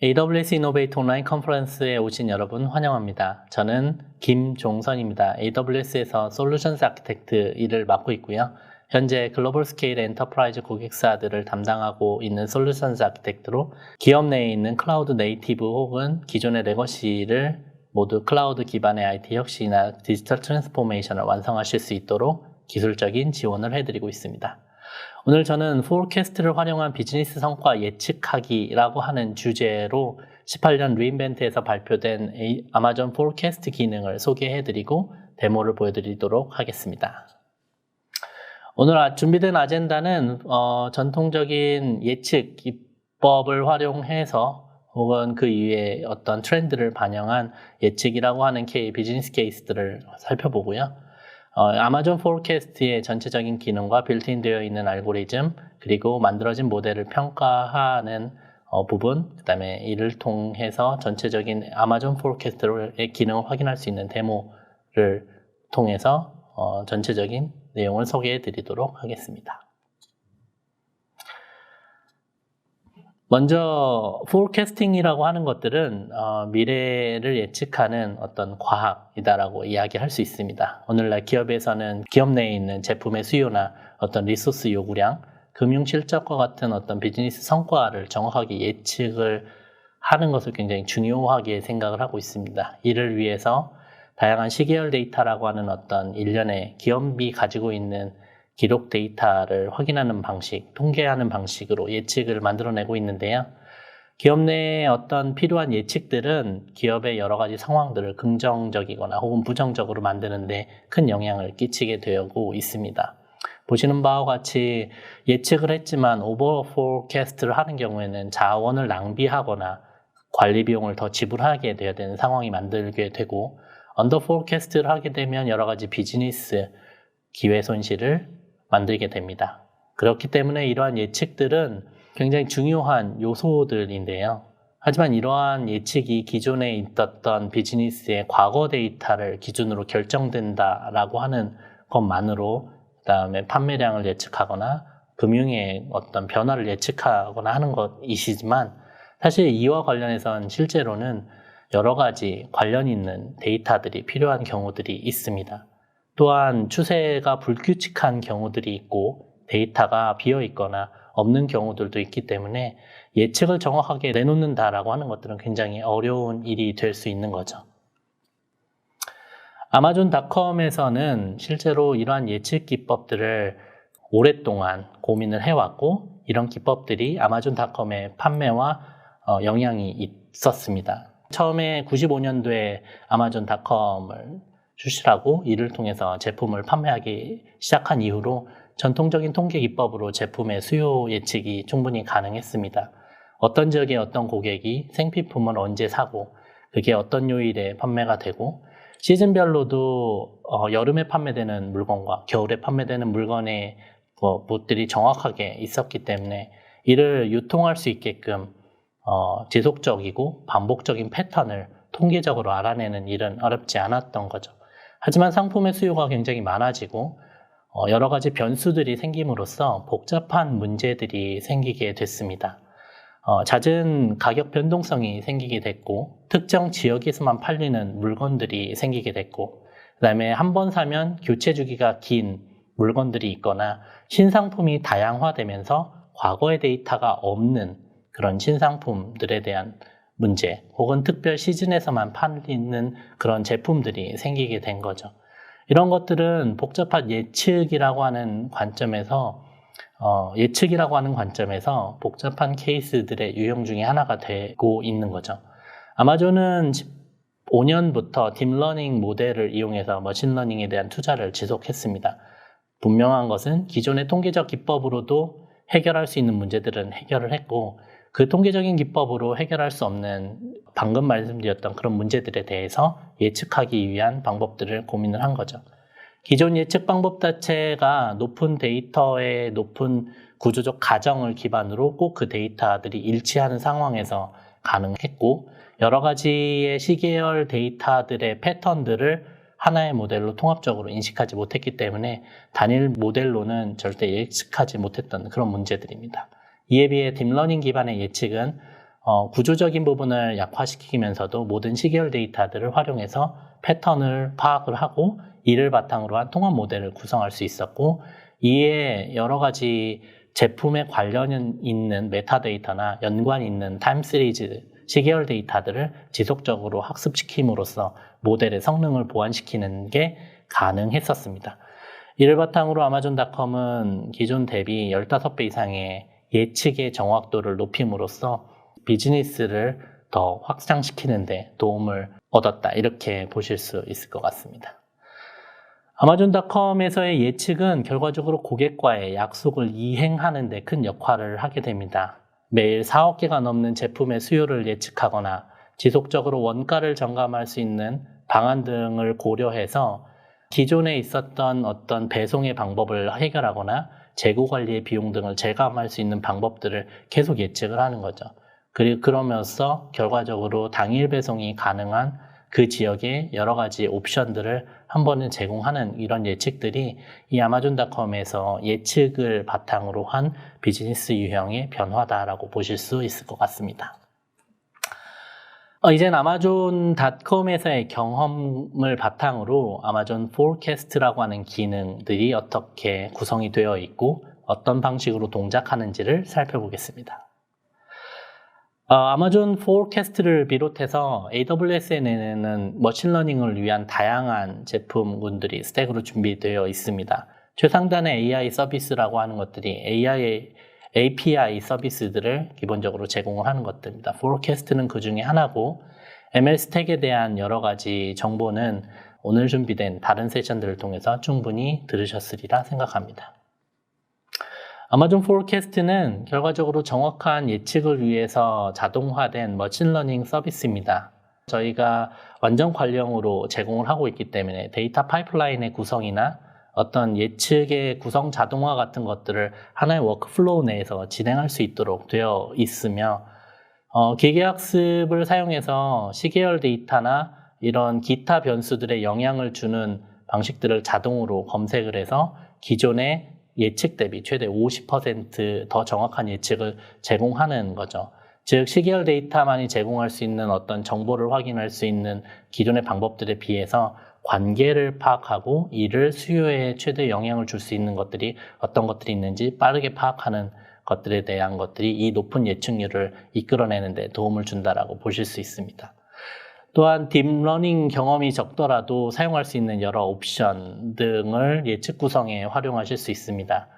AWS 이노베이트 온라인 컨퍼런스에 오신 여러분 환영합니다. 저는 김종선입니다. AWS에서 솔루션스 아키텍트 일을 맡고 있고요. 현재 글로벌 스케일 엔터프라이즈 고객사들을 담당하고 있는 솔루션스 아키텍트로 기업 내에 있는 클라우드 네이티브 혹은 기존의 레거시를 모두 클라우드 기반의 IT 혁신이나 디지털 트랜스포메이션을 완성하실 수 있도록 기술적인 지원을 해드리고 있습니다. 오늘 저는 포캐스트를 활용한 비즈니스 성과 예측하기라고 하는 주제로 18년 리인벤트에서 발표된 아마존 포캐스트 기능을 소개해드리고 데모를 보여드리도록 하겠습니다. 오늘 준비된 아젠다는 전통적인 예측 기법을 활용해서 혹은 그 이외에 어떤 트렌드를 반영한 예측이라고 하는 비즈니스 케이스들을 살펴보고요. 아마존 포캐스트의 전체적인 기능과 빌트인 되어 있는 알고리즘, 그리고 만들어진 모델을 평가하는 부분, 그 다음에 이를 통해서 전체적인 아마존 포캐스트의 기능을 확인할 수 있는 데모를 통해서 전체적인 내용을 소개해 드리도록 하겠습니다. 먼저 포캐스팅이라고 하는 것들은 미래를 예측하는 어떤 과학이다라고 이야기할 수 있습니다. 오늘날 기업에서는 기업 내에 있는 제품의 수요나 어떤 리소스 요구량, 금융 실적과 같은 어떤 비즈니스 성과를 정확하게 예측을 하는 것을 굉장히 중요하게 생각을 하고 있습니다. 이를 위해서 다양한 시계열 데이터라고 하는 어떤 일련의 기업이 가지고 있는 기록 데이터를 확인하는 방식, 통계하는 방식으로 예측을 만들어내고 있는데요. 기업 내에 어떤 필요한 예측들은 기업의 여러 가지 상황들을 긍정적이거나 혹은 부정적으로 만드는데 큰 영향을 끼치게 되고 있습니다. 보시는 바와 같이 예측을 했지만 오버 포캐스트를 하는 경우에는 자원을 낭비하거나 관리 비용을 더 지불하게 되어야 되는 상황이 만들게 되고, 언더 포캐스트를 하게 되면 여러 가지 비즈니스 기회 손실을 만들게 됩니다. 그렇기 때문에 이러한 예측들은 굉장히 중요한 요소들인데요. 하지만 이러한 예측이 기존에 있었던 비즈니스의 과거 데이터를 기준으로 결정된다라고 하는 것만으로, 그다음에 판매량을 예측하거나 금융의 어떤 변화를 예측하거나 하는 것이지만, 사실 이와 관련해서는 실제로는 여러 가지 관련 있는 데이터들이 필요한 경우들이 있습니다. 또한 추세가 불규칙한 경우들이 있고 데이터가 비어 있거나 없는 경우들도 있기 때문에 예측을 정확하게 내놓는다라고 하는 것들은 굉장히 어려운 일이 될 수 있는 거죠. 아마존닷컴에서는 실제로 이러한 예측 기법들을 오랫동안 고민을 해왔고, 이런 기법들이 아마존닷컴의 판매와 영향이 있었습니다. 처음에 95년도에 아마존닷컴을 출시하고 이를 통해서 제품을 판매하기 시작한 이후로 전통적인 통계 기법으로 제품의 수요 예측이 충분히 가능했습니다. 어떤 지역의 어떤 고객이 생필품을 언제 사고 그게 어떤 요일에 판매가 되고, 시즌별로도 여름에 판매되는 물건과 겨울에 판매되는 물건의 것들이 정확하게 있었기 때문에 이를 유통할 수 있게끔 지속적이고 반복적인 패턴을 통계적으로 알아내는 일은 어렵지 않았던 거죠. 하지만 상품의 수요가 굉장히 많아지고 여러 가지 변수들이 생김으로써 복잡한 문제들이 생기게 됐습니다. 잦은 가격 변동성이 생기게 됐고, 특정 지역에서만 팔리는 물건들이 생기게 됐고, 그 다음에 한 번 사면 교체 주기가 긴 물건들이 있거나 신상품이 다양화되면서 과거의 데이터가 없는 그런 신상품들에 대한 문제, 혹은 특별 시즌에서만 팔리는 그런 제품들이 생기게 된 거죠. 이런 것들은 복잡한 예측이라고 하는 관점에서 복잡한 케이스들의 유형 중에 하나가 되고 있는 거죠. 아마존은 5년부터 딥러닝 모델을 이용해서 머신러닝에 대한 투자를 지속했습니다. 분명한 것은 기존의 통계적 기법으로도 해결할 수 있는 문제들은 해결을 했고, 그 통계적인 기법으로 해결할 수 없는 방금 말씀드렸던 그런 문제들에 대해서 예측하기 위한 방법들을 고민을 한 거죠. 기존 예측 방법 자체가 높은 데이터의 높은 구조적 가정을 기반으로 꼭 그 데이터들이 일치하는 상황에서 가능했고, 여러 가지의 시계열 데이터들의 패턴들을 하나의 모델로 통합적으로 인식하지 못했기 때문에 단일 모델로는 절대 예측하지 못했던 그런 문제들입니다. 이에 비해 딥러닝 기반의 예측은 구조적인 부분을 약화시키면서도 모든 시계열 데이터들을 활용해서 패턴을 파악을 하고 이를 바탕으로 한 통합 모델을 구성할 수 있었고, 이에 여러 가지 제품에 관련 있는 메타데이터나 연관 있는 타임 시리즈 시계열 데이터들을 지속적으로 학습시킴으로써 모델의 성능을 보완시키는 게 가능했었습니다. 이를 바탕으로 아마존닷컴은 기존 대비 15배 이상의 예측의 정확도를 높임으로써 비즈니스를 더 확장시키는 데 도움을 얻었다, 이렇게 보실 수 있을 것 같습니다. 아마존닷컴에서의 예측은 결과적으로 고객과의 약속을 이행하는 데 큰 역할을 하게 됩니다. 매일 4억 개가 넘는 제품의 수요를 예측하거나 지속적으로 원가를 점검할 수 있는 방안 등을 고려해서 기존에 있었던 어떤 배송의 방법을 해결하거나 재고 관리의 비용 등을 절감할 수 있는 방법들을 계속 예측을 하는 거죠. 그러면서 결과적으로 당일 배송이 가능한 그 지역의 여러 가지 옵션들을 한 번은 제공하는 이런 예측들이 이 아마존닷컴에서 예측을 바탕으로 한 비즈니스 유형의 변화다라고 보실 수 있을 것 같습니다. 이젠 아마존닷컴에서의 경험을 바탕으로 아마존 포캐스트라고 하는 기능들이 어떻게 구성이 되어 있고 어떤 방식으로 동작하는지를 살펴보겠습니다. 아마존 포캐스트를 비롯해서 AWS에는 머신러닝을 위한 다양한 제품군들이 스택으로 준비되어 있습니다. 최상단의 AI 서비스라고 하는 것들이 API 서비스들을 기본적으로 제공을 하는 것들입니다. 포캐스트는 그 중에 하나고, ML 스택에 대한 여러 가지 정보는 오늘 준비된 다른 세션들을 통해서 충분히 들으셨으리라 생각합니다. 아마존 포캐스트는 결과적으로 정확한 예측을 위해서 자동화된 머신러닝 서비스입니다. 저희가 완전 관리형으로 제공을 하고 있기 때문에 데이터 파이프라인의 구성이나 어떤 예측의 구성 자동화 같은 것들을 하나의 워크플로우 내에서 진행할 수 있도록 되어 있으며, 기계학습을 사용해서 시계열 데이터나 이런 기타 변수들의 영향을 주는 방식들을 자동으로 검색을 해서 기존의 예측 대비 최대 50% 정확한 예측을 제공하는 거죠. 즉, 시계열 데이터만이 제공할 수 있는 어떤 정보를 확인할 수 있는 기존의 방법들에 비해서 관계를 파악하고 이를 수요에 최대 영향을 줄 수 있는 것들이 어떤 것들이 있는지 빠르게 파악하는 것들에 대한 것들이 이 높은 예측률을 이끌어내는 데 도움을 준다라고 보실 수 있습니다. 또한 딥러닝 경험이 적더라도 사용할 수 있는 여러 옵션 등을 예측 구성에 활용하실 수 있습니다.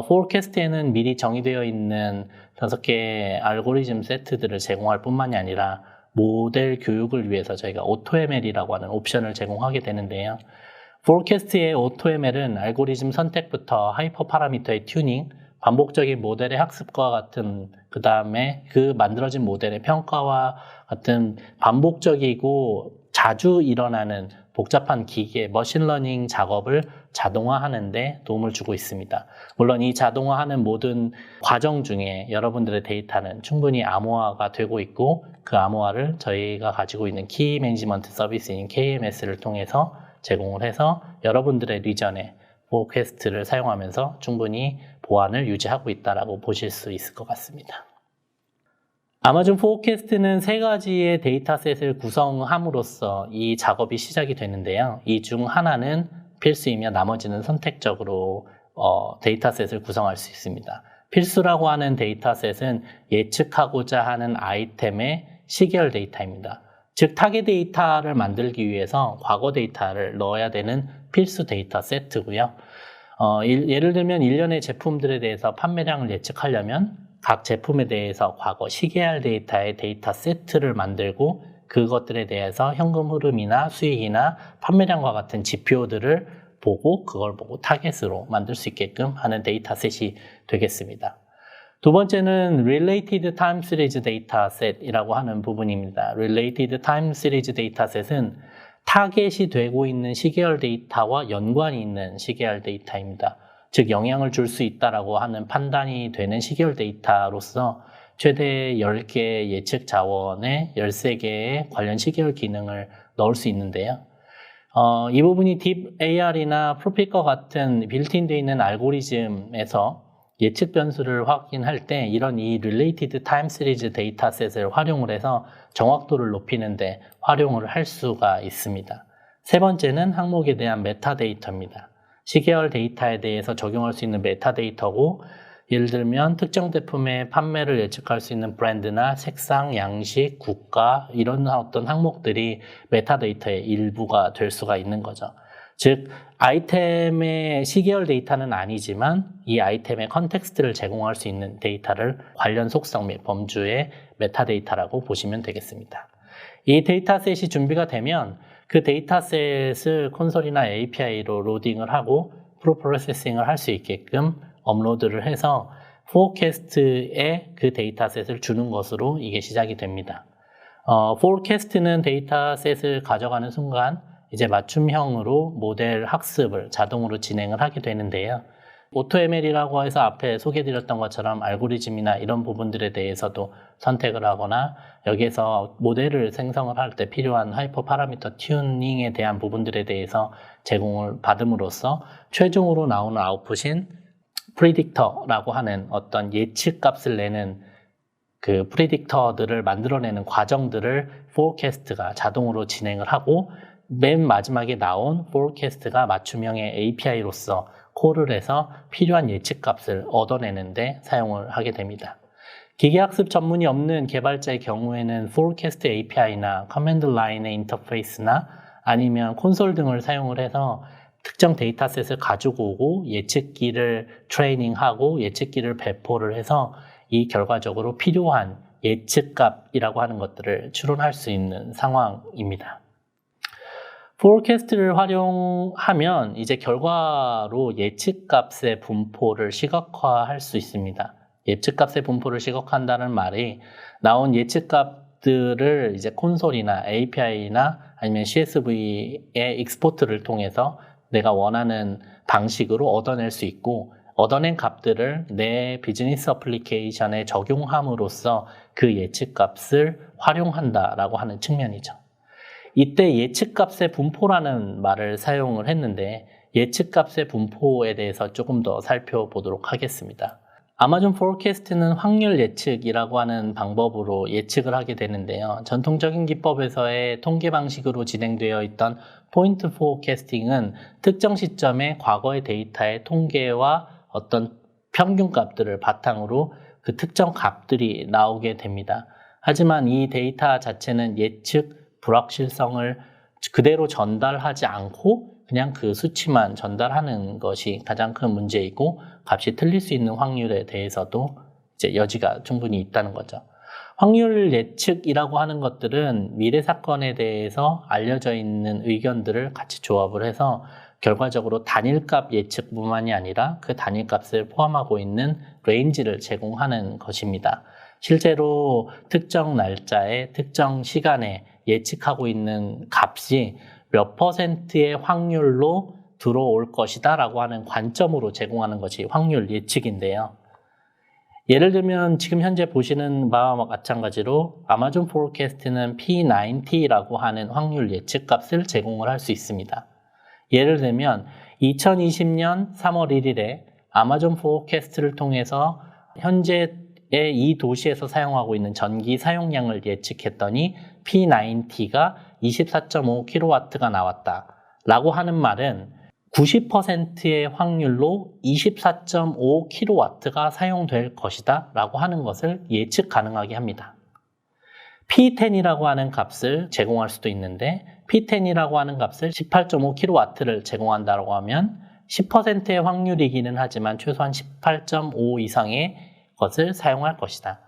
포캐스트에는 미리 정의되어 있는 5개의 알고리즘 세트들을 제공할 뿐만이 아니라 모델 교육을 위해서 저희가 AutoML이라고 하는 옵션을 제공하게 되는데요. 포캐스트의 AutoML은 알고리즘 선택부터 하이퍼 파라미터의 튜닝, 반복적인 모델의 학습과 같은, 그 다음에 그 만들어진 모델의 평가와 같은 반복적이고 자주 일어나는 복잡한 기계, 머신러닝 작업을 자동화하는 데 도움을 주고 있습니다. 물론 이 자동화하는 모든 과정 중에 여러분들의 데이터는 충분히 암호화가 되고 있고, 그 암호화를 저희가 가지고 있는 키 매니지먼트 서비스인 KMS를 통해서 제공을 해서 여러분들의 리전에 포캐스트를 사용하면서 충분히 보안을 유지하고 있다고 보실 수 있을 것 같습니다. 아마존 포캐스트는 3가지의 데이터셋을 구성함으로써 이 작업이 시작이 되는데요. 이 중 하나는 필수이며 나머지는 선택적으로 데이터셋을 구성할 수 있습니다. 필수라고 하는 데이터셋은 예측하고자 하는 아이템의 시계열 데이터입니다. 즉, 타겟 데이터를 만들기 위해서 과거 데이터를 넣어야 되는 필수 데이터 세트고요. 예를 들면 1년의 제품들에 대해서 판매량을 예측하려면 각 제품에 대해서 과거 시계열 데이터의 데이터 세트를 만들고 그것들에 대해서 현금 흐름이나 수익이나 판매량과 같은 지표들을 보고 그걸 보고 타겟으로 만들 수 있게끔 하는 데이터셋이 되겠습니다. 두 번째는 Related Time Series Dataset이라고 하는 부분입니다. Related Time Series Dataset은 타겟이 되고 있는 시계열 데이터와 연관이 있는 시계열 데이터입니다. 즉, 영향을 줄 수 있다라고 하는 판단이 되는 시계열 데이터로서 최대 10개의 예측 자원에 13개의 관련 시계열 기능을 넣을 수 있는데요. 이 부분이 딥 AR이나 프로핏과 같은 빌트인 되어 있는 알고리즘에서 예측 변수를 확인할 때 이런 이 Related Time Series 데이터셋을 활용을 해서 정확도를 높이는데 활용을 할 수가 있습니다. 세 번째는 항목에 대한 메타데이터입니다. 시계열 데이터에 대해서 적용할 수 있는 메타데이터고, 예를 들면 특정 제품의 판매를 예측할 수 있는 브랜드나 색상, 양식, 국가 이런 어떤 항목들이 메타데이터의 일부가 될 수가 있는 거죠. 즉 아이템의 시계열 데이터는 아니지만 이 아이템의 컨텍스트를 제공할 수 있는 데이터를 관련 속성 및 범주의 메타데이터라고 보시면 되겠습니다. 이 데이터셋이 준비가 되면 그 데이터셋을 콘솔이나 API로 로딩을 하고 프로프로세싱을 할 수 있게끔 업로드를 해서 포캐스트에 그 데이터셋을 주는 것으로 이게 시작이 됩니다. 포캐스트는 데이터셋을 가져가는 순간 이제 맞춤형으로 모델 학습을 자동으로 진행을 하게 되는데요. AutoML이라고 해서 앞에 소개해드렸던 것처럼 알고리즘이나 이런 부분들에 대해서도 선택을 하거나 여기에서 모델을 생성을 할 때 필요한 하이퍼 파라미터 튜닝에 대한 부분들에 대해서 제공을 받음으로써 최종으로 나오는 아웃풋인 프리딕터라고 하는 어떤 예측 값을 내는 그 프리딕터들을 만들어내는 과정들을 포캐스트가 자동으로 진행을 하고 맨 마지막에 나온 포캐스트가 맞춤형의 API로서 콜을 해서 필요한 예측값을 얻어내는데 사용을 하게 됩니다. 기계학습 전문이 없는 개발자의 경우에는 포캐스트 API나 커맨드 라인의 인터페이스나 아니면 콘솔 등을 사용을 해서 특정 데이터셋을 가지고 오고 예측기를 트레이닝하고 예측기를 배포를 해서 이 결과적으로 필요한 예측값이라고 하는 것들을 추론할 수 있는 상황입니다. 포캐스트를 활용하면 이제 결과로 예측값의 분포를 시각화할 수 있습니다. 예측값의 분포를 시각화한다는 말이 나온 예측값들을 이제 콘솔이나 API나 아니면 CSV의 익스포트를 통해서 내가 원하는 방식으로 얻어낼 수 있고 얻어낸 값들을 내 비즈니스 어플리케이션에 적용함으로써 그 예측값을 활용한다라고 하는 측면이죠. 이때 예측값의 분포라는 말을 사용을 했는데 예측값의 분포에 대해서 조금 더 살펴보도록 하겠습니다. 아마존 포캐스트는 확률 예측이라고 하는 방법으로 예측을 하게 되는데요. 전통적인 기법에서의 통계 방식으로 진행되어 있던 포인트 포캐스팅은 특정 시점에 과거의 데이터의 통계와 어떤 평균 값들을 바탕으로 그 특정 값들이 나오게 됩니다. 하지만 이 데이터 자체는 예측 불확실성을 그대로 전달하지 않고 그냥 그 수치만 전달하는 것이 가장 큰 문제이고 값이 틀릴 수 있는 확률에 대해서도 이제 여지가 충분히 있다는 거죠. 확률 예측이라고 하는 것들은 미래 사건에 대해서 알려져 있는 의견들을 같이 조합을 해서 결과적으로 단일값 예측뿐만이 아니라 그 단일값을 포함하고 있는 레인지를 제공하는 것입니다. 실제로 특정 날짜에 특정 시간에 예측하고 있는 값이 몇 %의 확률로 들어올 것이다 라고 하는 관점으로 제공하는 것이 확률 예측인데요. 예를 들면 지금 현재 보시는 바와 마찬가지로 아마존 포캐스트는 P90라고 하는 확률 예측 값을 제공을 할 수 있습니다. 예를 들면 2020년 3월 1일에 아마존 포캐스트를 통해서 현재 이 도시에서 사용하고 있는 전기 사용량을 예측했더니 P90가 24.5kW가 나왔다 라고 하는 말은 90%의 확률로 24.5kW가 사용될 것이다 라고 하는 것을 예측 가능하게 합니다. P10이라고 하는 값을 제공할 수도 있는데 P10이라고 하는 값을 18.5kW를 제공한다고 하면 10%의 확률이기는 하지만 최소한 18.5 이상의 것을 사용할 것이다.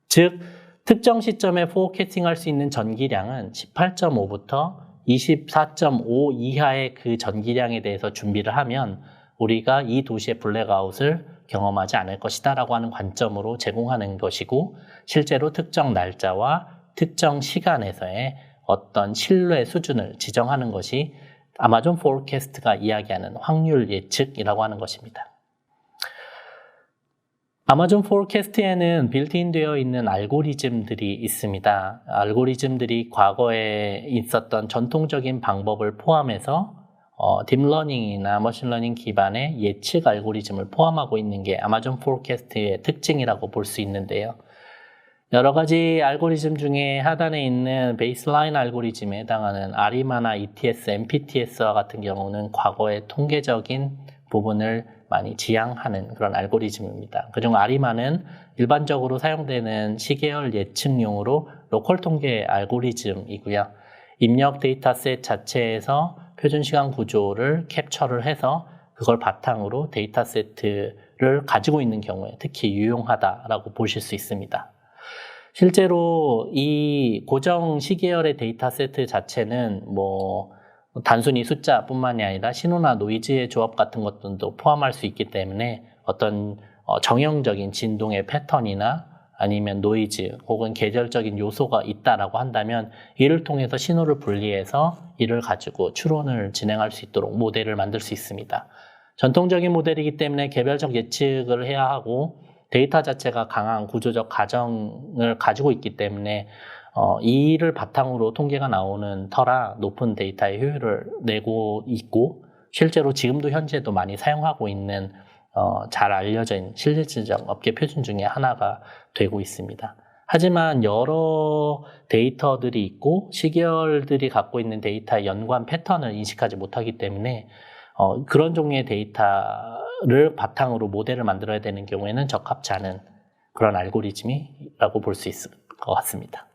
즉 특정 시점에 포캐스팅할 수 있는 전기량은 18.5부터 24.5 이하의 그 전기량에 대해서 준비를 하면 우리가 이 도시의 블랙아웃을 경험하지 않을 것이다 라고 하는 관점으로 제공하는 것이고 실제로 특정 날짜와 특정 시간에서의 어떤 신뢰 수준을 지정하는 것이 아마존 포캐스트가 이야기하는 확률 예측이라고 하는 것입니다. 아마존 포캐스트에는 빌트인 되어 있는 알고리즘들이 있습니다. 알고리즘들이 과거에 있었던 전통적인 방법을 포함해서 딥러닝이나 머신러닝 기반의 예측 알고리즘을 포함하고 있는 게 아마존 포캐스트의 특징이라고 볼 수 있는데요. 여러 가지 알고리즘 중에 하단에 있는 베이스라인 알고리즘에 해당하는 아리마나 ETS, MPTS와 같은 경우는 과거의 통계적인 부분을 많이 지향하는 그런 알고리즘입니다. 그중 아리마는 일반적으로 사용되는 시계열 예측용으로 로컬 통계 알고리즘이고요. 입력 데이터셋 자체에서 표준시간 구조를 캡처를 해서 그걸 바탕으로 데이터세트를 가지고 있는 경우에 특히 유용하다라고 보실 수 있습니다. 실제로 이 고정 시계열의 데이터세트 자체는 단순히 숫자뿐만이 아니라 신호나 노이즈의 조합 같은 것들도 포함할 수 있기 때문에 어떤 정형적인 진동의 패턴이나 아니면 노이즈 혹은 계절적인 요소가 있다라고 한다면 이를 통해서 신호를 분리해서 이를 가지고 추론을 진행할 수 있도록 모델을 만들 수 있습니다. 전통적인 모델이기 때문에 개별적 예측을 해야 하고 데이터 자체가 강한 구조적 가정을 가지고 있기 때문에 이를 바탕으로 통계가 나오는 터라 높은 데이터의 효율을 내고 있고 실제로 지금도 현재도 많이 사용하고 있는 잘 알려져 있는 실질적 업계 표준 중에 하나가 되고 있습니다. 하지만 여러 데이터들이 있고 시계열들이 갖고 있는 데이터의 연관 패턴을 인식하지 못하기 때문에 그런 종류의 데이터를 바탕으로 모델을 만들어야 되는 경우에는 적합치 않은 그런 알고리즘이라고 볼 수 있을 것 같습니다.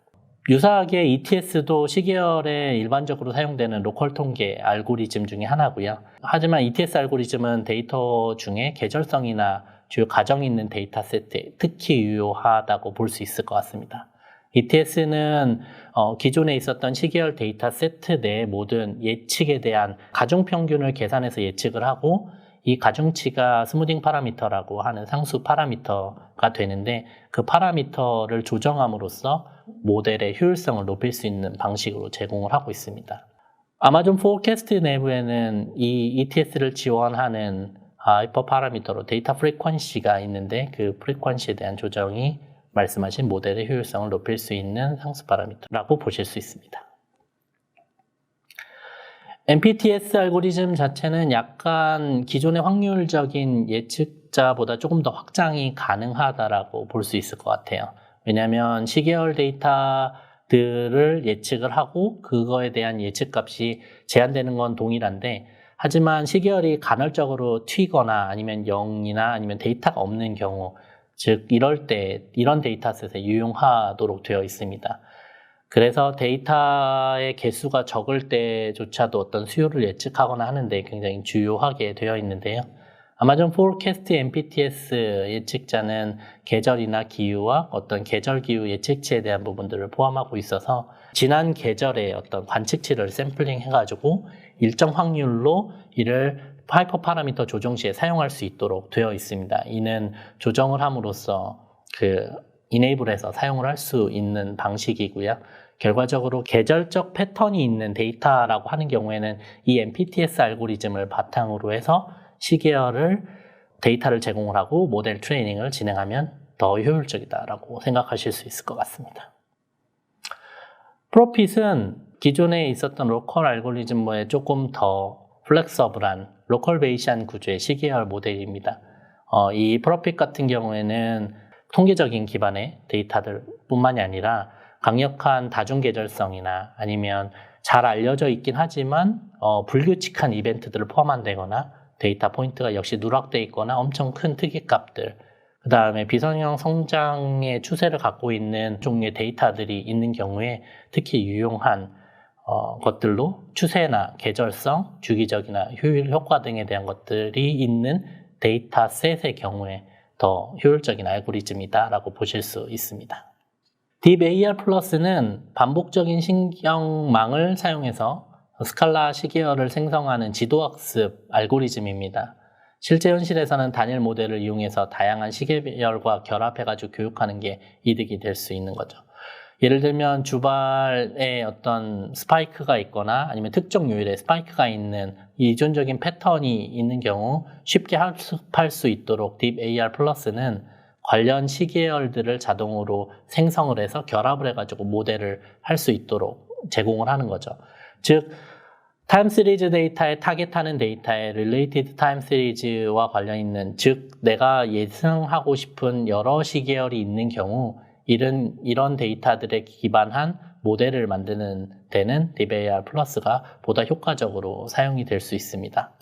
유사하게 ETS도 시계열에 일반적으로 사용되는 로컬 통계 알고리즘 중에 하나고요. 하지만 ETS 알고리즘은 데이터 중에 계절성이나 주요 가정이 있는 데이터 세트에 특히 유효하다고 볼 수 있을 것 같습니다. ETS는 기존에 있었던 시계열 데이터 세트 내 모든 예측에 대한 가중평균을 계산해서 예측을 하고 이 가중치가 스무딩 파라미터라고 하는 상수 파라미터가 되는데 그 파라미터를 조정함으로써 모델의 효율성을 높일 수 있는 방식으로 제공을 하고 있습니다. 아마존 포캐스트 내부에는 이 ETS를 지원하는 하이퍼 파라미터로 데이터 프리퀀시가 있는데 그 프리퀀시에 대한 조정이 말씀하신 모델의 효율성을 높일 수 있는 상수 파라미터라고 보실 수 있습니다. MPTS 알고리즘 자체는 약간 기존의 확률적인 예측자보다 조금 더 확장이 가능하다라고 볼 수 있을 것 같아요. 왜냐하면 시계열 데이터들을 예측을 하고 그거에 대한 예측값이 제한되는 건 동일한데 하지만 시계열이 간헐적으로 튀거나 아니면 0이나 아니면 데이터가 없는 경우 즉 이럴 때 이런 데이터셋에 유용하도록 되어 있습니다. 그래서 데이터의 개수가 적을 때조차도 어떤 수요를 예측하거나 하는데 굉장히 주요하게 되어 있는데요. 아마존 포캐스트 MPTS 예측자는 계절이나 기후와 어떤 계절 기후 예측치에 대한 부분들을 포함하고 있어서 지난 계절의 어떤 관측치를 샘플링 해가지고 일정 확률로 이를 하이퍼 파라미터 조정 시에 사용할 수 있도록 되어 있습니다. 이는 조정을 함으로써 이네이블해서 사용을 할 수 있는 방식이고요. 결과적으로 계절적 패턴이 있는 데이터라고 하는 경우에는 이 MPTS 알고리즘을 바탕으로 해서 시계열을 데이터를 제공을 하고 모델 트레이닝을 진행하면 더 효율적이다라고 생각하실 수 있을 것 같습니다. 프로핏은 기존에 있었던 로컬 알고리즘에 조금 더 플렉서블한 로컬 베이시한 구조의 시계열 모델입니다. 이 프로핏 같은 경우에는 통계적인 기반의 데이터들 뿐만이 아니라 강력한 다중계절성이나 아니면 잘 알려져 있긴 하지만 불규칙한 이벤트들을 포함한다거나 데이터 포인트가 역시 누락되어 있거나 엄청 큰 특이값들 그 다음에 비선형 성장의 추세를 갖고 있는 종류의 데이터들이 있는 경우에 특히 유용한 것들로 추세나 계절성, 주기적이나 효율 효과 등에 대한 것들이 있는 데이터셋의 경우에 더 효율적인 알고리즘이다라고 보실 수 있습니다. 딥AR 플러스는 반복적인 신경망을 사용해서 스칼라 시계열을 생성하는 지도학습 알고리즘입니다. 실제 현실에서는 단일 모델을 이용해서 다양한 시계열과 결합해가지고 교육하는 게 이득이 될 수 있는 거죠. 예를 들면 주발에 어떤 스파이크가 있거나 아니면 특정 요일에 스파이크가 있는 이존적인 패턴이 있는 경우 쉽게 학습할 수 있도록 딥AR 플러스는 관련 시계열들을 자동으로 생성을 해서 결합을 해가지고 모델을 할 수 있도록 제공을 하는 거죠. 즉 타임 시리즈 데이터에 타겟하는 데이터에 related 타임 시리즈와 관련 있는, 즉 내가 예상하고 싶은 여러 시계열이 있는 경우 이런 데이터들에 기반한 모델을 만드는 데는 DeepAR 플러스가 보다 효과적으로 사용이 될 수 있습니다.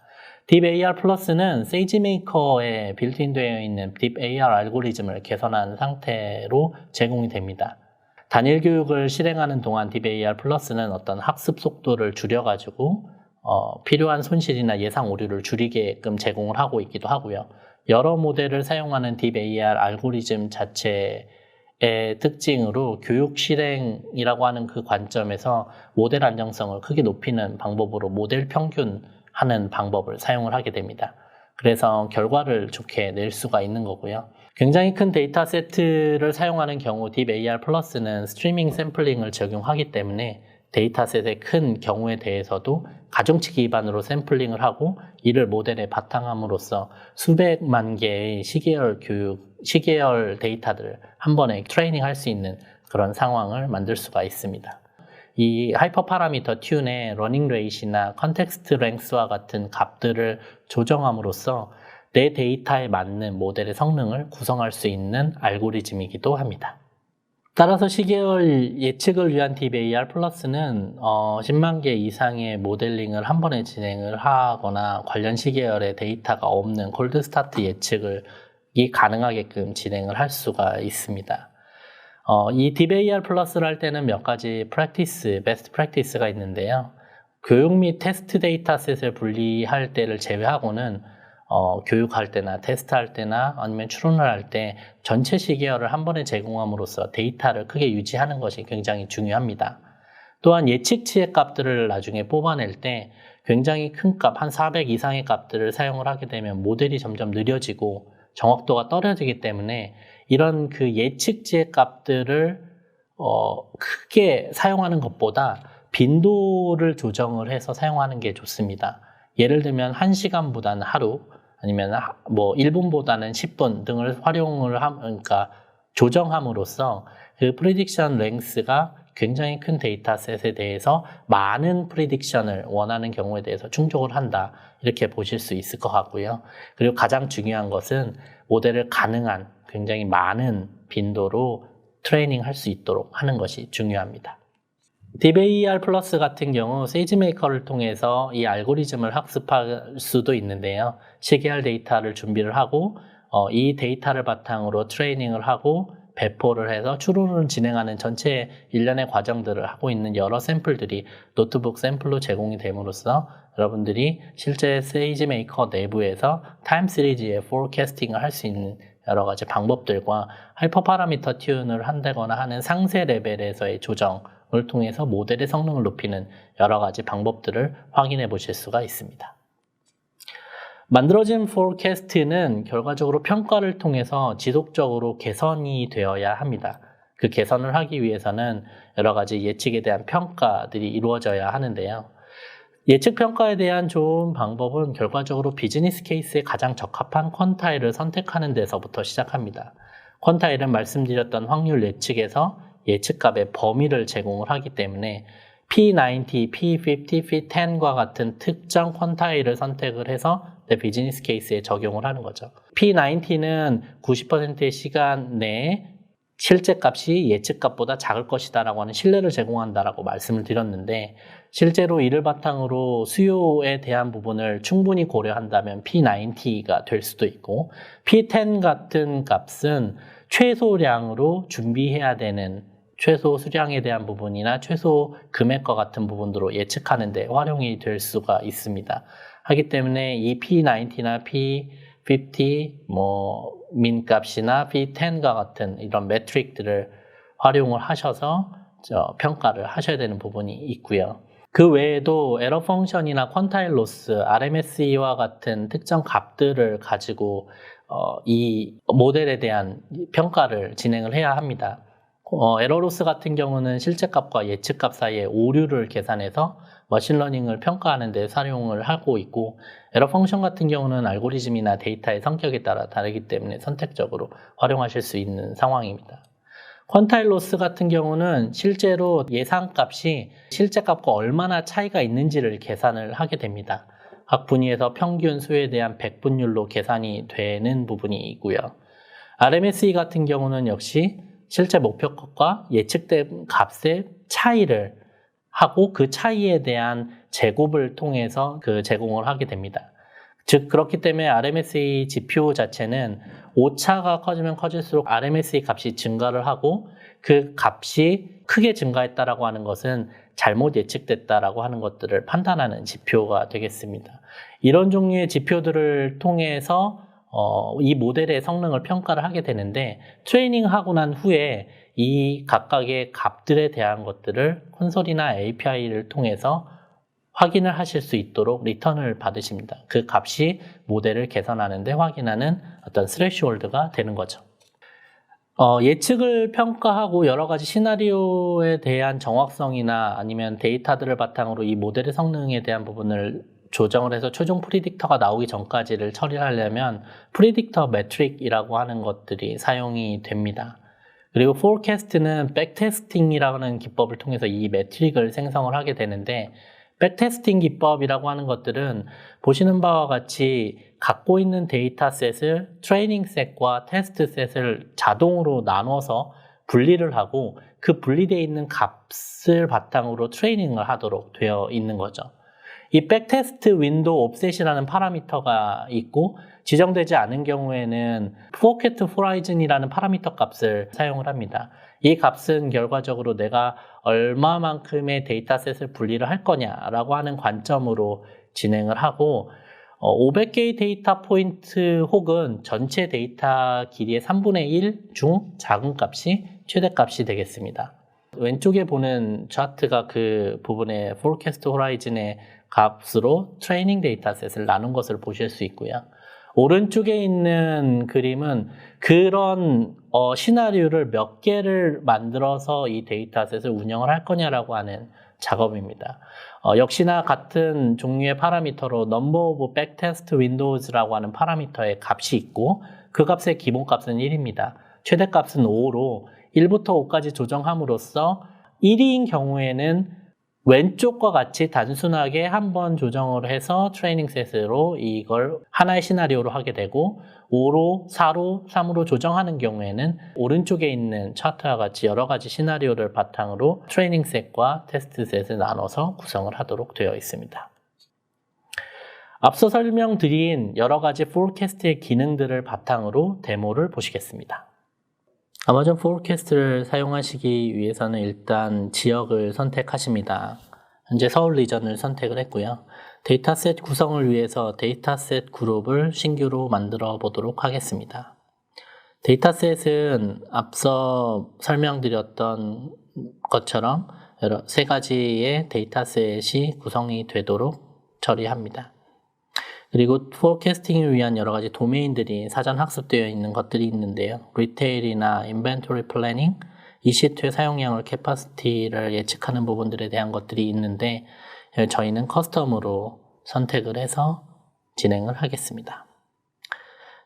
DeepAR 플러스는 세이지메이커에 빌트인 되어 있는 DeepAR 알고리즘을 개선한 상태로 제공이 됩니다. 단일 교육을 실행하는 동안 DeepAR 플러스는 어떤 학습 속도를 줄여가지고 필요한 손실이나 예상 오류를 줄이게끔 제공을 하고 있기도 하고요. 여러 모델을 사용하는 DeepAR 알고리즘 자체의 특징으로 교육 실행이라고 하는 그 관점에서 모델 안정성을 크게 높이는 방법으로 모델 평균하는 방법을 사용을 하게 됩니다. 그래서 결과를 좋게 낼 수가 있는 거고요. 굉장히 큰 데이터 세트를 사용하는 경우 DeepAR 플러스는 스트리밍 샘플링을 적용하기 때문에 데이터셋의 큰 경우에 대해서도 가중치 기반으로 샘플링을 하고 이를 모델에 바탕함으로써 수백만 개의 시계열 데이터들을 한 번에 트레이닝 할 수 있는 그런 상황을 만들 수가 있습니다. 이 하이퍼 파라미터 튠의 러닝 레이트나 컨텍스트 랭스와 같은 값들을 조정함으로써 내 데이터에 맞는 모델의 성능을 구성할 수 있는 알고리즘이기도 합니다. 따라서 시계열 예측을 위한 DeepAR 플러스는 10만 개 이상의 모델링을 한 번에 진행을 하거나 관련 시계열의 데이터가 없는 콜드 스타트 예측을 가능하게끔 진행을 할 수가 있습니다. 이 DeepAR 플러스를 할 때는 몇 가지 베스트 프랙티스가 있는데요. 교육 및 테스트 데이터셋을 분리할 때를 제외하고는 교육할 때나 테스트할 때나 아니면 추론을 할 때 전체 시계열을 한 번에 제공함으로써 데이터를 크게 유지하는 것이 굉장히 중요합니다. 또한 예측치의 값들을 나중에 뽑아낼 때 굉장히 큰 값, 한 400 이상의 값들을 사용을 하게 되면 모델이 점점 느려지고 정확도가 떨어지기 때문에 이런 그 예측치의 값들을 크게 사용하는 것보다 빈도를 조정을 해서 사용하는 게 좋습니다. 예를 들면 1시간보다는 하루, 아니면 뭐 1분보다는 10분 등을 그러니까 조정함으로써 그 프리딕션 랭스가 굉장히 큰 데이터셋에 대해서 많은 프리딕션을 원하는 경우에 대해서 충족을 한다. 이렇게 보실 수 있을 것 같고요. 그리고 가장 중요한 것은 모델을 가능한 굉장히 많은 빈도로 트레이닝 할 수 있도록 하는 것이 중요합니다. DeepAR 플러스 같은 경우 세이지메이커를 통해서 이 알고리즘을 학습할 수도 있는데요. 시계열 데이터를 준비를 하고 이 데이터를 바탕으로 트레이닝을 하고 배포를 해서 추론을 진행하는 전체 일련의 과정들을 하고 있는 여러 샘플들이 노트북 샘플로 제공이 됨으로써 여러분들이 실제 세이지메이커 내부에서 타임 시리즈의 포캐스팅을 할 수 있는 여러 가지 방법들과 하이퍼 파라미터 튠을 한다거나 하는 상세 레벨에서의 조정을 통해서 모델의 성능을 높이는 여러 가지 방법들을 확인해 보실 수가 있습니다. 만들어진 포캐스트는 결과적으로 평가를 통해서 지속적으로 개선이 되어야 합니다. 그 개선을 하기 위해서는 여러 가지 예측에 대한 평가들이 이루어져야 하는데요. 예측 평가에 대한 좋은 방법은 결과적으로 비즈니스 케이스에 가장 적합한 퀀타일을 선택하는 데서부터 시작합니다. 퀀타일은 말씀드렸던 확률 예측에서 예측값의 범위를 제공을 하기 때문에 P90, P50, P10과 같은 특정 퀀타일을 선택을 해서 내 비즈니스 케이스에 적용을 하는 거죠. P90는 90%의 시간 내에 실제 값이 예측값보다 작을 것이다 라고 하는 신뢰를 제공한다라고 말씀을 드렸는데 실제로 이를 바탕으로 수요에 대한 부분을 충분히 고려한다면 P90가 될 수도 있고 P10 같은 값은 최소량으로 준비해야 되는 최소 수량에 대한 부분이나 최소 금액과 같은 부분으로 예측하는 데 활용이 될 수가 있습니다. 하기 때문에 이 P90나 P50, 민값이나 P10과 같은 이런 매트릭들을 활용을 하셔서 평가를 하셔야 되는 부분이 있고요. 그 외에도 에러 펑션이나 퀀타일 로스, RMSE와 같은 특정 값들을 가지고 이 모델에 대한 평가를 진행을 해야 합니다. 에러 로스 같은 경우는 실제 값과 예측 값 사이의 오류를 계산해서 머신러닝을 평가하는 데 사용을 하고 있고 에러 펑션 같은 경우는 알고리즘이나 데이터의 성격에 따라 다르기 때문에 선택적으로 활용하실 수 있는 상황입니다. 퀀타일 로스 같은 경우는 실제로 예상값이 실제 값과 얼마나 차이가 있는지를 계산을 하게 됩니다. 각 분위에서 평균 수에 대한 백분율로 계산이 되는 부분이 있고요. RMSE 같은 경우는 역시 실제 목표값과 예측된 값의 차이를 하고 그 차이에 대한 제곱을 통해서 그 제공을 하게 됩니다. 즉 그렇기 때문에 RMSE 지표 자체는 오차가 커지면 커질수록 RMSE 값이 증가를 하고 그 값이 크게 증가했다라고 하는 것은 잘못 예측됐다라고 하는 것들을 판단하는 지표가 되겠습니다. 이런 종류의 지표들을 통해서 이 모델의 성능을 평가를 하게 되는데 트레이닝하고 난 후에 이 각각의 값들에 대한 것들을 콘솔이나 API를 통해서 확인을 하실 수 있도록 리턴을 받으십니다. 그 값이 모델을 개선하는데 확인하는 어떤 스레시홀드가 되는 거죠. 예측을 평가하고 여러 가지 시나리오에 대한 정확성이나 아니면 데이터들을 바탕으로 이 모델의 성능에 대한 부분을 조정을 해서 최종 프리딕터가 나오기 전까지를 처리하려면 프리딕터 매트릭이라고 하는 것들이 사용이 됩니다. 그리고 포캐스트는 백테스팅이라는 기법을 통해서 이 매트릭을 생성을 하게 되는데 백테스팅 기법이라고 하는 것들은 보시는 바와 같이 갖고 있는 데이터셋을 트레이닝 셋과 테스트 셋을 자동으로 나눠서 분리를 하고 그 분리되어 있는 값을 바탕으로 트레이닝을 하도록 되어 있는 거죠. 이 백테스트 윈도우 옵셋이라는 파라미터가 있고 지정되지 않은 경우에는 포켓 호라이즌이라는 파라미터 값을 사용을 합니다. 이 값은 결과적으로 내가 얼마만큼의 데이터셋을 분리를 할 거냐라고 하는 관점으로 진행을 하고 500개의 데이터 포인트 혹은 전체 데이터 길이의 3분의 1 중 작은 값이 최대값이 되겠습니다. 왼쪽에 보는 차트가 그 부분의 forecast horizon의 값으로 트레이닝 데이터셋을 나눈 것을 보실 수 있고요. 오른쪽에 있는 그림은 그런 시나리오를 몇 개를 만들어서 이 데이터셋을 운영을 할 거냐라고 하는 작업입니다. 역시나 같은 종류의 파라미터로 number of backtest windows라고 하는 파라미터의 값이 있고 그 값의 기본값은 1입니다. 최대값은 5로 1부터 5까지 조정함으로써 1위인 경우에는 왼쪽과 같이 단순하게 한번 조정을 해서 트레이닝 셋으로 이걸 하나의 시나리오로 하게 되고 5로, 4로, 3으로 조정하는 경우에는 오른쪽에 있는 차트와 같이 여러 가지 시나리오를 바탕으로 트레이닝 셋과 테스트 셋을 나눠서 구성을 하도록 되어 있습니다. 앞서 설명드린 여러 가지 포캐스트의 기능들을 바탕으로 데모를 보시겠습니다. 아마존 포캐스트를 사용하시기 위해서는 일단 지역을 선택하십니다. 현재 서울 리전을 선택을 했고요. 데이터셋 구성을 위해서 데이터셋 그룹을 신규로 만들어 보도록 하겠습니다. 데이터셋은 앞서 설명드렸던 것처럼 여러 세 가지의 데이터셋이 구성이 되도록 처리합니다. 그리고 포캐스팅을 위한 여러 가지 도메인들이 사전 학습되어 있는 것들이 있는데요. 리테일이나 인벤토리 플래닝, 이시트의 사용량을 캐파시티를 예측하는 부분들에 대한 것들이 있는데 저희는 커스텀으로 선택을 해서 진행을 하겠습니다.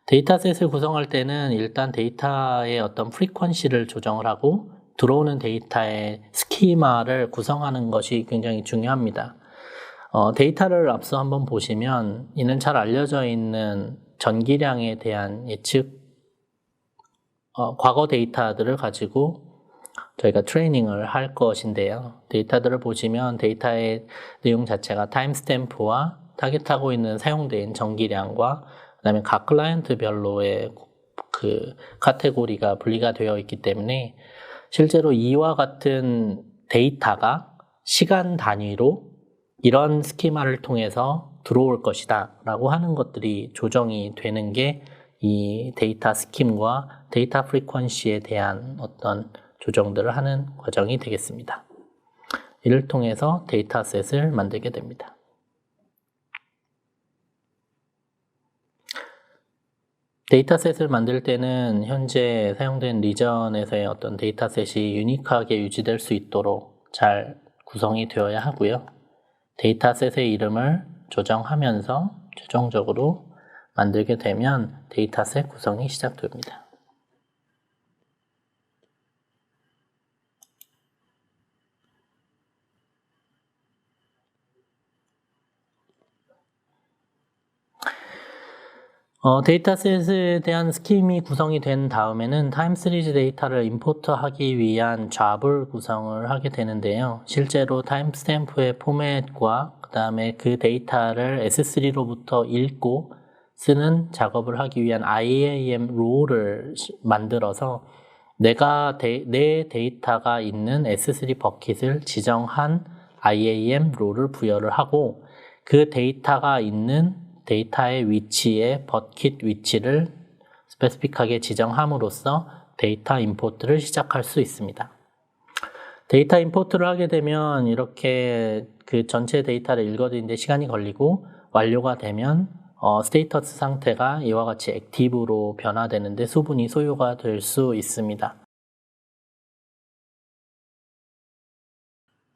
데이터셋을 구성할 때는 일단 데이터의 어떤 프리퀀시를 조정을 하고 들어오는 데이터의 스키마를 구성하는 것이 굉장히 중요합니다. 데이터를 앞서 한번 보시면 이는 잘 알려져 있는 전기량에 대한 예측 과거 데이터들을 가지고 저희가 트레이닝을 할 것인데요. 데이터들을 보시면 데이터의 내용 자체가 타임스탬프와 타겟하고 있는 사용된 전기량과 그다음에 각 클라이언트별로의 그 카테고리가 분리가 되어 있기 때문에 실제로 이와 같은 데이터가 시간 단위로 이런 스키마를 통해서 들어올 것이다 라고 하는 것들이 조정이 되는 게 이 데이터 스킴과 데이터 프리퀀시에 대한 어떤 조정들을 하는 과정이 되겠습니다. 이를 통해서 데이터셋을 만들게 됩니다. 데이터셋을 만들 때는 현재 사용된 리전에서의 어떤 데이터셋이 유니크하게 유지될 수 있도록 잘 구성이 되어야 하고요. 데이터셋의 이름을 조정하면서 최종적으로 만들게 되면 데이터셋 구성이 시작됩니다. 데이터셋에 대한 스킴이 구성이 된 다음에는 타임 시리즈 데이터를 임포트하기 위한 잡을 구성을 하게 되는데요. 실제로 타임스탬프의 포맷과 그 다음에 그 데이터를 S3로부터 읽고 쓰는 작업을 하기 위한 IAM 롤을 만들어서 내 데이터가 있는 S3 버킷을 지정한 IAM 롤을 부여를 하고 그 데이터가 있는 데이터의 위치에 버킷 위치를 스페시픽하게 지정함으로써 데이터 임포트를 시작할 수 있습니다. 데이터 임포트를 하게 되면 이렇게 그 전체 데이터를 읽어드리는데 시간이 걸리고 완료가 되면 스테이터스 상태가 이와 같이 액티브로 변화되는데 수분이 소요가 될 수 있습니다.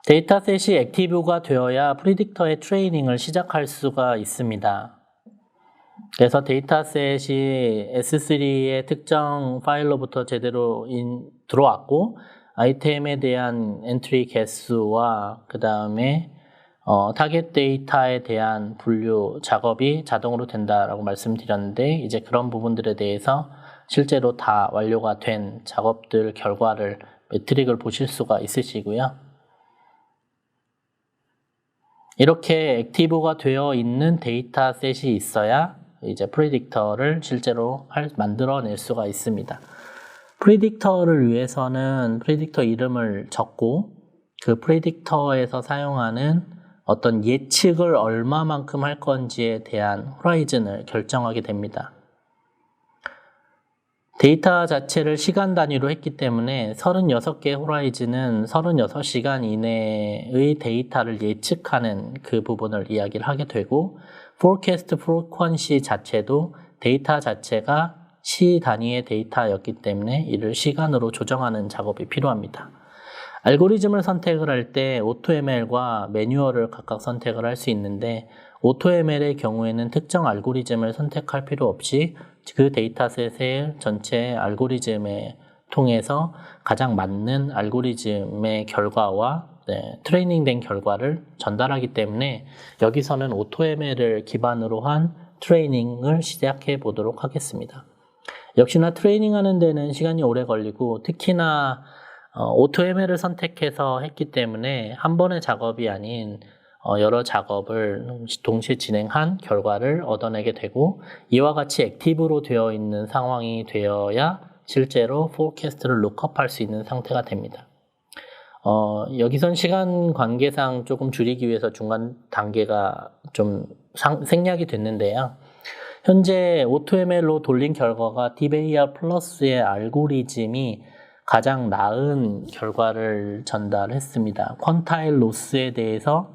데이터셋이 액티브가 되어야 프리딕터의 트레이닝을 시작할 수가 있습니다. 그래서 데이터셋이 S3의 특정 파일로부터 제대로 들어왔고 아이템에 대한 엔트리 개수와 그 다음에 타겟 데이터에 대한 분류 작업이 자동으로 된다라고 말씀드렸는데 이제 그런 부분들에 대해서 실제로 다 완료가 된 작업들 결과를 매트릭을 보실 수가 있으시고요. 이렇게 액티브가 되어 있는 데이터셋이 있어야 이제 프리딕터를 실제로 만들어낼 수가 있습니다. 프리딕터를 위해서는 프리딕터 이름을 적고 그 프리딕터에서 사용하는 어떤 예측을 얼마만큼 할 건지에 대한 호라이즌을 결정하게 됩니다. 데이터 자체를 시간 단위로 했기 때문에 36개의 호라이즌은 36시간 이내의 데이터를 예측하는 그 부분을 이야기를 하게 되고 forecast frequency 자체도 데이터 자체가 시 단위의 데이터였기 때문에 이를 시간으로 조정하는 작업이 필요합니다. 알고리즘을 선택을 할 때 AutoML과 매뉴얼을 각각 선택을 할 수 있는데 AutoML의 경우에는 특정 알고리즘을 선택할 필요 없이 그 데이터셋의 전체 알고리즘에 통해서 가장 맞는 알고리즘의 결과와 트레이닝된 결과를 전달하기 때문에 여기서는 AutoML을 기반으로 한 트레이닝을 시작해 보도록 하겠습니다. 역시나 트레이닝하는 데는 시간이 오래 걸리고 특히나 AutoML을 선택해서 했기 때문에 한 번의 작업이 아닌 여러 작업을 동시에 진행한 결과를 얻어내게 되고 이와 같이 액티브로 되어 있는 상황이 되어야 실제로 포캐스트를 룩업할 수 있는 상태가 됩니다. 여기선 시간 관계상 조금 줄이기 위해서 중간 단계가 좀 생략이 됐는데요. 현재 AutoML로 돌린 결과가 DBAR 플러스의 알고리즘이 가장 나은 결과를 전달했습니다. 퀀타일 로스에 대해서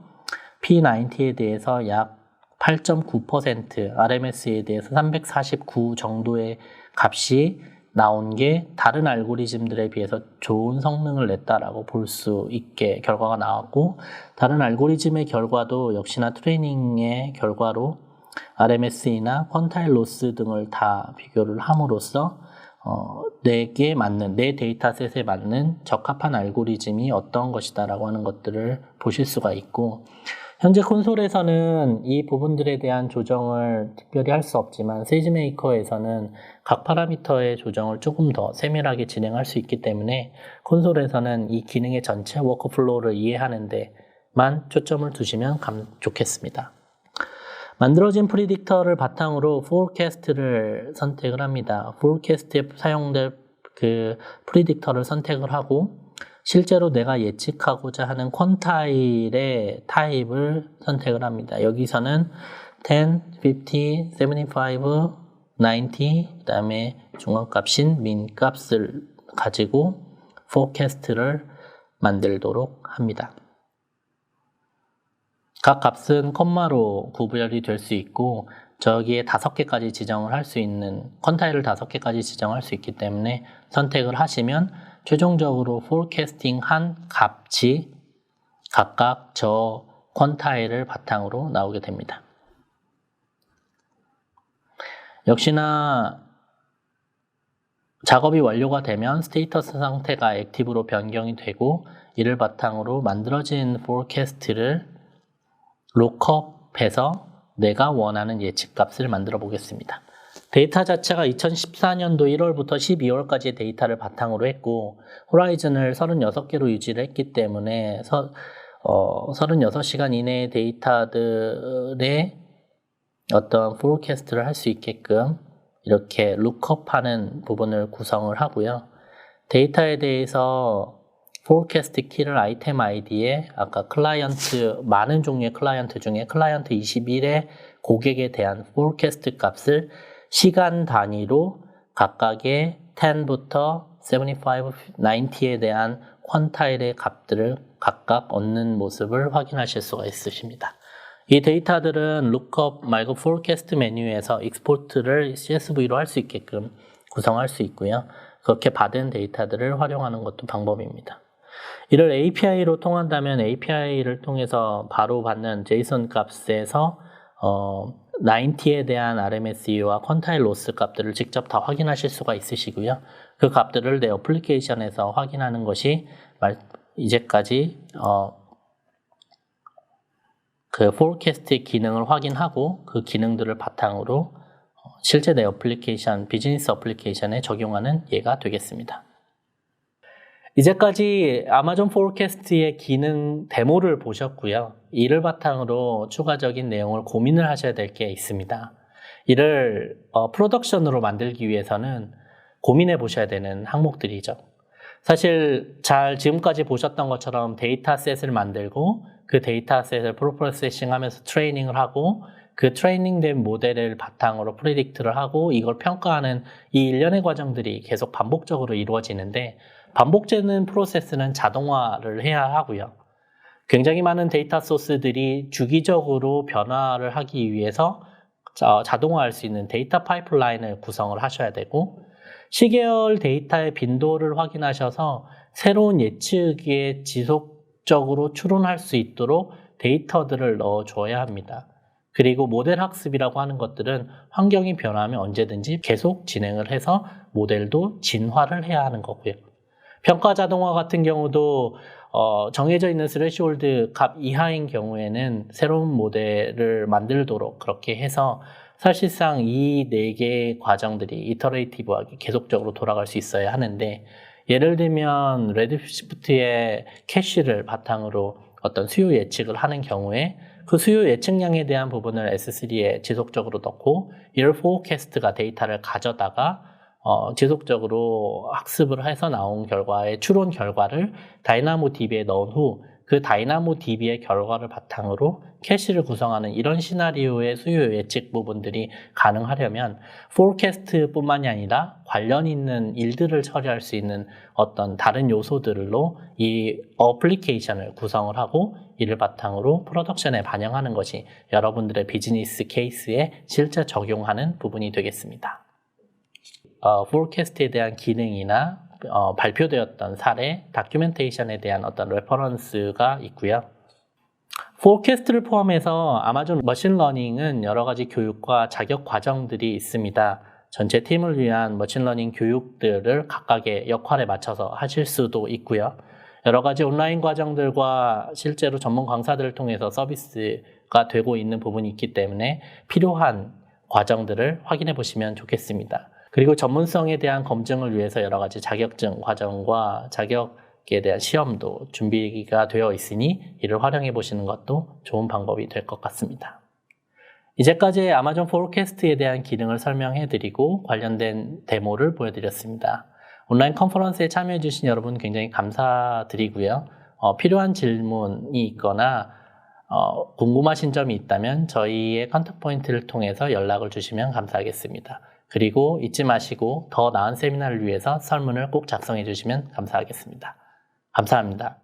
P90에 대해서 약 8.9%, RMS에 대해서 349 정도의 값이 나온 게 다른 알고리즘들에 비해서 좋은 성능을 냈다라고 볼 수 있게 결과가 나왔고 다른 알고리즘의 결과도 역시나 트레이닝의 결과로 RMS나 퀀타일 로스 등을 다 비교를 함으로써 내게 맞는, 내 데이터셋에 맞는 적합한 알고리즘이 어떤 것이다라고 하는 것들을 보실 수가 있고 현재 콘솔에서는 이 부분들에 대한 조정을 특별히 할 수 없지만 세이지메이커에서는 각 파라미터의 조정을 조금 더 세밀하게 진행할 수 있기 때문에 콘솔에서는 이 기능의 전체 워크플로우를 이해하는 데만 초점을 두시면 좋겠습니다. 만들어진 프리딕터를 바탕으로 forecast를 선택을 합니다. forecast에 사용될 그 프리딕터를 선택을 하고 실제로 내가 예측하고자 하는 퀀타일의 타입을 선택을 합니다. 여기서는 10, 50, 75, 90, 그 다음에 중간값인 민값을 가지고 forecast를 만들도록 합니다. 각 값은 콤마로 구별이 될 수 있고 저기에 5개까지 지정을 할 수 있는 퀀타일을 5개까지 지정할 수 있기 때문에 선택을 하시면 최종적으로 포캐스팅한 값이 각각 저 퀀타일을 바탕으로 나오게 됩니다. 역시나 작업이 완료가 되면 스테이터스 상태가 액티브로 변경이 되고 이를 바탕으로 만들어진 포캐스트를 룩업해서 내가 원하는 예측값을 만들어 보겠습니다. 데이터 자체가 2014년도 1월부터 12월까지의 데이터를 바탕으로 했고 호라이즌을 36개로 유지를 했기 때문에 36시간 이내의 데이터들의 어떤 포캐스트를 할 수 있게끔 이렇게 룩업하는 부분을 구성을 하고요. 데이터에 대해서 포캐스트 키를 아이템 아이디에 아까 클라이언트 많은 종류의 클라이언트 중에 클라이언트 21의 고객에 대한 포캐스트 값을 시간 단위로 각각의 10부터 75, 90에 대한 퀀타일의 값들을 각각 얻는 모습을 확인하실 수가 있으십니다. 이 데이터들은 lookup 말고 forecast 메뉴에서 export를 CSV로 할 수 있게끔 구성할 수 있고요. 그렇게 받은 데이터들을 활용하는 것도 방법입니다. 이를 API로 통한다면 API를 통해서 바로 받는 JSON 값에서 90에 대한 RMSE와 퀀타일 로스 값들을 직접 다 확인하실 수가 있으시고요. 그 값들을 내 어플리케이션에서 확인하는 것이 이제까지 그 포캐스트의 기능을 확인하고 그 기능들을 바탕으로 실제 내 어플리케이션, 비즈니스 어플리케이션에 적용하는 예가 되겠습니다. 이제까지 아마존 포캐스트의 기능 데모를 보셨고요. 이를 바탕으로 추가적인 내용을 고민을 하셔야 될 게 있습니다. 이를 프로덕션으로 만들기 위해서는 고민해 보셔야 되는 항목들이죠. 사실 지금까지 보셨던 것처럼 데이터셋을 만들고 그 데이터셋을 프로세싱 하면서 트레이닝을 하고 그 트레이닝된 모델을 바탕으로 프리딕트를 하고 이걸 평가하는 이 일련의 과정들이 계속 반복적으로 이루어지는데 반복되는 프로세스는 자동화를 해야 하고요. 굉장히 많은 데이터 소스들이 주기적으로 변화를 하기 위해서 자동화할 수 있는 데이터 파이프라인을 구성을 하셔야 되고 시계열 데이터의 빈도를 확인하셔서 새로운 예측에 지속적으로 추론할 수 있도록 데이터들을 넣어줘야 합니다. 그리고 모델 학습이라고 하는 것들은 환경이 변하면 언제든지 계속 진행을 해서 모델도 진화를 해야 하는 거고요. 평가 자동화 같은 경우도 정해져 있는 스레시홀드 값 이하인 경우에는 새로운 모델을 만들도록 그렇게 해서 사실상 이 4개의 과정들이 이터레이티브하게 계속적으로 돌아갈 수 있어야 하는데 예를 들면 레드시프트의 캐시를 바탕으로 어떤 수요 예측을 하는 경우에 그 수요 예측량에 대한 부분을 S3에 지속적으로 넣고 이를 포캐스트가 데이터를 가져다가 지속적으로 학습을 해서 나온 결과의 추론 결과를 다이나모DB에 넣은 후 그 다이나모DB의 결과를 바탕으로 캐시를 구성하는 이런 시나리오의 수요 예측 부분들이 가능하려면 포캐스트뿐만이 아니라 관련 있는 일들을 처리할 수 있는 어떤 다른 요소들로 이 어플리케이션을 구성을 하고 이를 바탕으로 프로덕션에 반영하는 것이 여러분들의 비즈니스 케이스에 실제 적용하는 부분이 되겠습니다. 포캐스트에 대한 기능이나 발표되었던 사례, 다큐멘테이션에 대한 어떤 레퍼런스가 있고요. 포캐스트를 포함해서 아마존 머신러닝은 여러 가지 교육과 자격 과정들이 있습니다. 전체 팀을 위한 머신러닝 교육들을 각각의 역할에 맞춰서 하실 수도 있고요. 여러 가지 온라인 과정들과 실제로 전문 강사들을 통해서 서비스가 되고 있는 부분이 있기 때문에 필요한 과정들을 확인해 보시면 좋겠습니다. 그리고 전문성에 대한 검증을 위해서 여러 가지 자격증 과정과 자격에 대한 시험도 준비가 되어 있으니 이를 활용해 보시는 것도 좋은 방법이 될 것 같습니다. 이제까지 아마존 포캐스트에 대한 기능을 설명해 드리고 관련된 데모를 보여드렸습니다. 온라인 컨퍼런스에 참여해 주신 여러분 굉장히 감사드리고요. 필요한 질문이 있거나 궁금하신 점이 있다면 저희의 컨택 포인트를 통해서 연락을 주시면 감사하겠습니다. 그리고 잊지 마시고 더 나은 세미나를 위해서 설문을 꼭 작성해 주시면 감사하겠습니다. 감사합니다.